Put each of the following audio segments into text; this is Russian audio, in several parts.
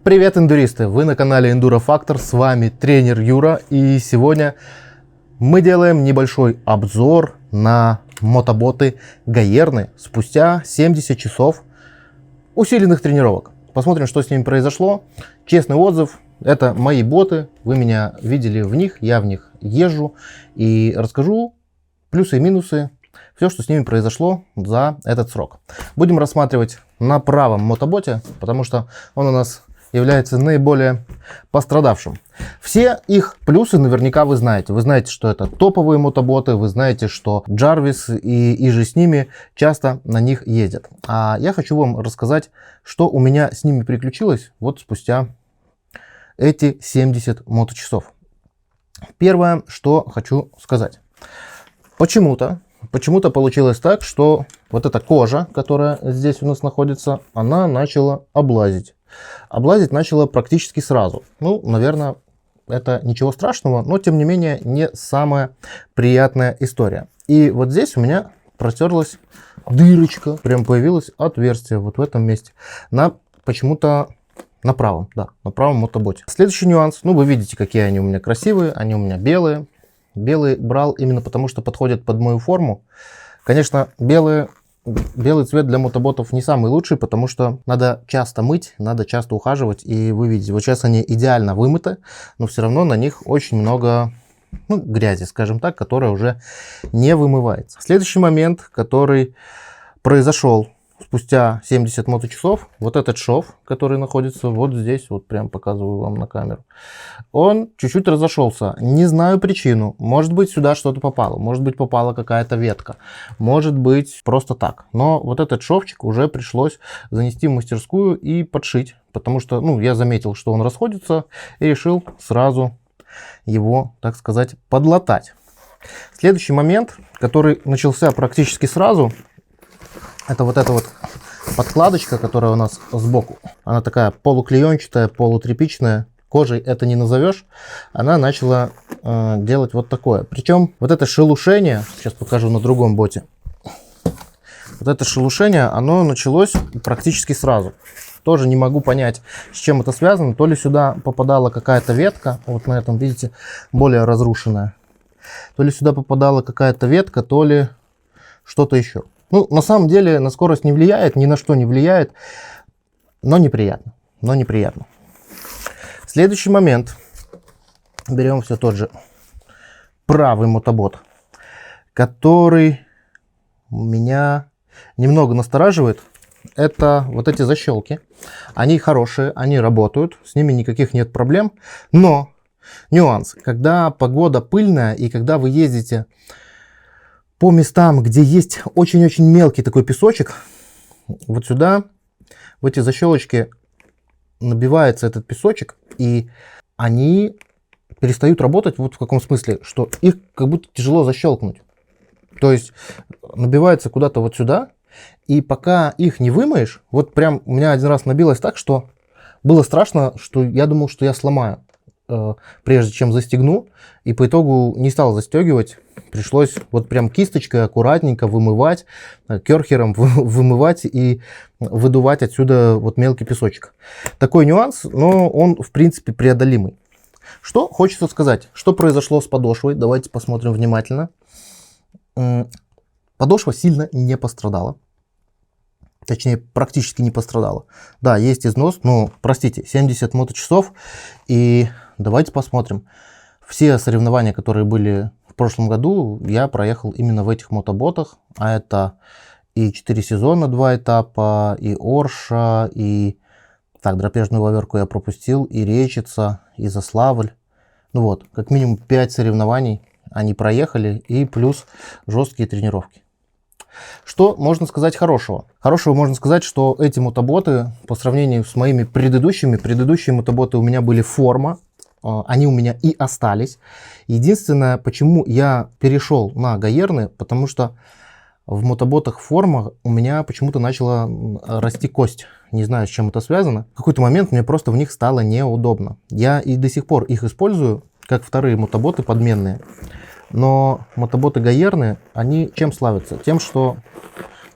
Привет, эндуристы! Вы на канале Enduro Factor, с вами тренер Юра, и сегодня мы делаем небольшой обзор на мотоботы Гаерны спустя 70 часов усиленных тренировок. Посмотрим, что с ними произошло. Честный отзыв. Это мои боты, вы меня видели в них, я в них езжу и расскажу плюсы и минусы, все, что с ними произошло за этот срок. Будем рассматривать на правом мотоботе, потому что он у нас является наиболее пострадавшим. Все их плюсы наверняка вы знаете. Вы знаете, что это топовые мотоботы, вы знаете, что Jarvis и же с ними часто на них ездят. А я хочу вам рассказать, что у меня с ними приключилось вот спустя эти 70 моточасов. Первое, что хочу сказать. Почему-то получилось так, что вот эта кожа, которая здесь у нас находится, она начала облазить. Облазить начала практически сразу. Ну, наверное, это ничего страшного, но тем не менее не самая приятная история. И вот здесь у меня протерлась дырочка, прям появилось отверстие вот в этом месте. Почему-то на правом мотоботе. Следующий нюанс, ну вы видите, какие они у меня красивые, они у меня белые. Белый брал именно потому, что подходят под мою форму. Конечно, белый цвет для мотоботов не самый лучший, потому что надо часто мыть, надо часто ухаживать. И вы видите, вот сейчас они идеально вымыты, но все равно на них очень много грязи, скажем так, которая уже не вымывается. Следующий момент, который произошел спустя 70 моточасов, вот этот шов, который находится вот здесь, вот прям показываю вам на камеру, он чуть-чуть разошелся. Не знаю причину. Может быть, сюда что-то попало, может быть, попала какая-то ветка, может быть, просто так. Но вот этот шовчик уже пришлось занести в мастерскую и подшить, потому что, я заметил, что он расходится, и решил сразу его, так сказать, подлатать. Следующий момент, который начался практически сразу, это вот эта вот подкладочка, которая у нас сбоку. Она такая полуклеенчатая, полутряпичная. Кожей это не назовешь. Она начала делать вот такое. Причем вот это шелушение, сейчас покажу на другом боте. Вот это шелушение, оно началось практически сразу. Тоже не могу понять, с чем это связано. То ли сюда попадала какая-то ветка, вот на этом, видите, более разрушенная. То ли сюда попадала какая-то ветка, то ли что-то еще. На самом деле на скорость не влияет, ни на что не влияет, но неприятно. Следующий момент. Берем все тот же правый мотобот, который меня немного настораживает. Это вот эти защелки. Они хорошие, они работают, с ними никаких нет проблем. Но нюанс, когда погода пыльная и когда вы ездите по местам, где есть очень-очень мелкий такой песочек, вот сюда, в эти защелочки набивается этот песочек, и они перестают работать вот в каком смысле, что их как будто тяжело защелкнуть. То есть набивается куда-то вот сюда, и пока их не вымоешь, вот прям у меня один раз набилось так, что было страшно, что я думал, что я сломаю, прежде чем застегну, и по итогу не стал застегивать. Пришлось вот прям кисточкой аккуратненько вымывать, керхером вымывать и выдувать отсюда вот мелкий песочек. Такой нюанс, но он в принципе преодолимый. Что хочется сказать, что произошло с подошвой, давайте посмотрим внимательно. Подошва сильно не пострадала. Точнее, практически не пострадала. Да, есть износ, но, простите, 70 моточасов. И давайте посмотрим. Все соревнования, которые были в прошлом году, я проехал именно в этих мотоботах. А это и 4 сезона, 2 этапа, и Орша, и... Так, драпежную ваверку я пропустил, и Речица, и Заславль. Как минимум 5 соревнований они проехали, и плюс жесткие тренировки. Что можно сказать хорошего? Хорошего можно сказать, что эти мотоботы, по сравнению с моими предыдущие мотоботы у меня были форма, они у меня и остались. Единственное, почему я перешел на Гаерны, потому что в мотоботах форма у меня почему-то начала расти кость. Не знаю, с чем это связано. В какой-то момент мне просто в них стало неудобно. Я и до сих пор их использую, как вторые мотоботы подменные. Но мотоботы Гаерны, они чем славятся? Тем, что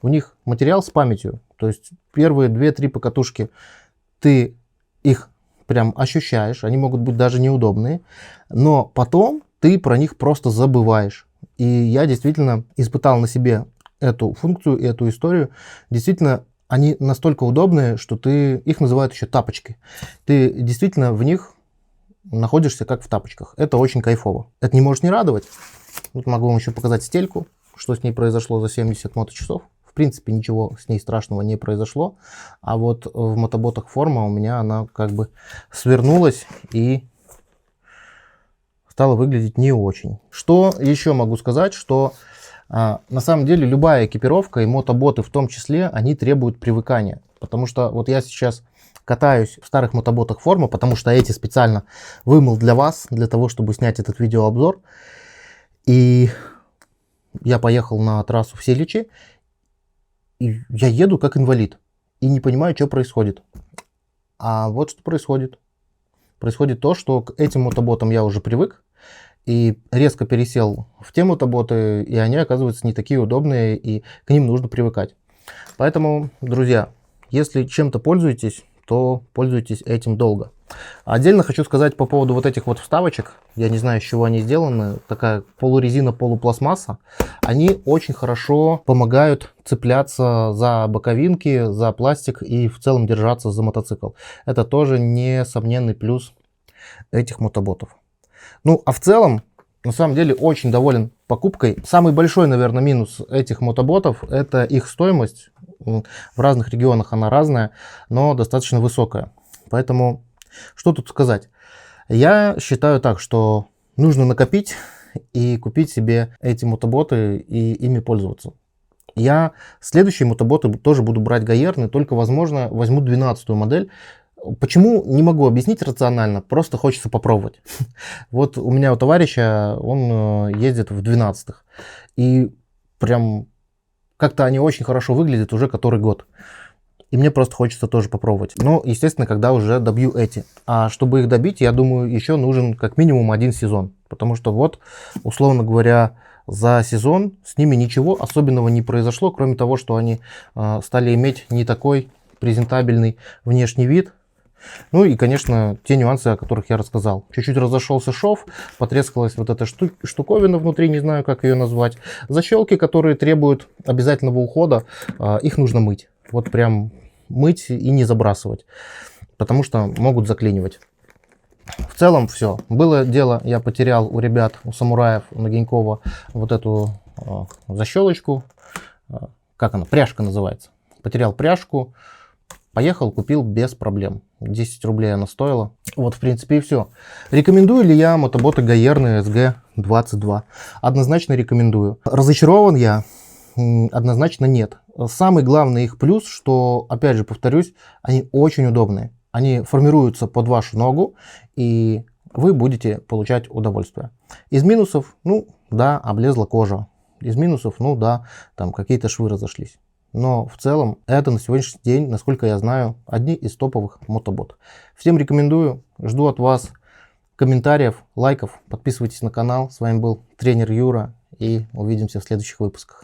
у них материал с памятью. То есть первые 2-3 покатушки ты их прям ощущаешь, они могут быть даже неудобные, но потом ты про них просто забываешь. И я действительно испытал на себе эту функцию, эту историю. Действительно, они настолько удобные, что их называют еще тапочки. Ты действительно в них находишься как в тапочках. Это очень кайфово. Это не может не радовать. Вот могу вам еще показать стельку, что с ней произошло за 70 моточасов. В принципе, ничего с ней страшного не произошло. А вот в мотоботах форма у меня она как бы свернулась и стала выглядеть не очень. Что еще могу сказать, что на самом деле любая экипировка и мотоботы в том числе, они требуют привыкания. Потому что вот я сейчас катаюсь в старых мотоботах форма, потому что эти специально вымыл для вас, для того, чтобы снять этот видеообзор. И я поехал на трассу в Селичи, и я еду как инвалид. И не понимаю, что происходит. А вот что происходит. Происходит то, что к этим мотоботам я уже привык. И резко пересел в те мотоботы, и они, оказываются, не такие удобные, и к ним нужно привыкать. Поэтому, друзья, если чем-то пользуетесь, то пользуйтесь этим долго. Отдельно хочу сказать по поводу вот этих вот вставочек. Я не знаю, из чего они сделаны. Такая полурезина, полупластмасса. Они очень хорошо помогают цепляться за боковинки, за пластик и в целом держаться за мотоцикл. Это тоже несомненный плюс этих мотоботов. Ну, а в целом, на самом деле, очень доволен покупкой. Самый большой, наверное, минус этих мотоботов – это их стоимость. В разных регионах она разная, но достаточно высокая. Поэтому, что тут сказать? Я считаю так, что нужно накопить и купить себе эти мотоботы и ими пользоваться. Я следующие мотоботы тоже буду брать гаерные, только, возможно, возьму 12-ю модель. Почему, не могу объяснить рационально, просто хочется попробовать. Вот у меня у товарища, он ездит в 12-х. И прям как-то они очень хорошо выглядят уже который год. И мне просто хочется тоже попробовать. Но, естественно, когда уже добью эти. А чтобы их добить, я думаю, еще нужен как минимум один сезон. Потому что вот, условно говоря, за сезон с ними ничего особенного не произошло, кроме того, что они стали иметь не такой презентабельный внешний вид. Ну и, конечно, те нюансы, о которых я рассказал. Чуть-чуть разошелся шов, потрескалась вот эта штуковина внутри, не знаю, как ее назвать. Защелки, которые требуют обязательного ухода, их нужно мыть. Вот прям мыть и не забрасывать, потому что могут заклинивать. В целом все. Было дело, я потерял у ребят, у самураев, у Нагинькова вот эту защелочку. Как она? Пряжка называется. Потерял пряжку. Поехал, купил без проблем. 10 рублей она стоила. Вот, в принципе, и все. Рекомендую ли я мотоботы гаерные SG-22? Однозначно рекомендую. Разочарован я? Однозначно нет. Самый главный их плюс, что, опять же, повторюсь, они очень удобные. Они формируются под вашу ногу, и вы будете получать удовольствие. Из минусов, ну, да, облезла кожа. Из минусов, ну, да, там какие-то швы разошлись. Но в целом это на сегодняшний день, насколько я знаю, одни из топовых мотобот. Всем рекомендую, жду от вас комментариев, лайков, подписывайтесь на канал. С вами был тренер Юра, и увидимся в следующих выпусках.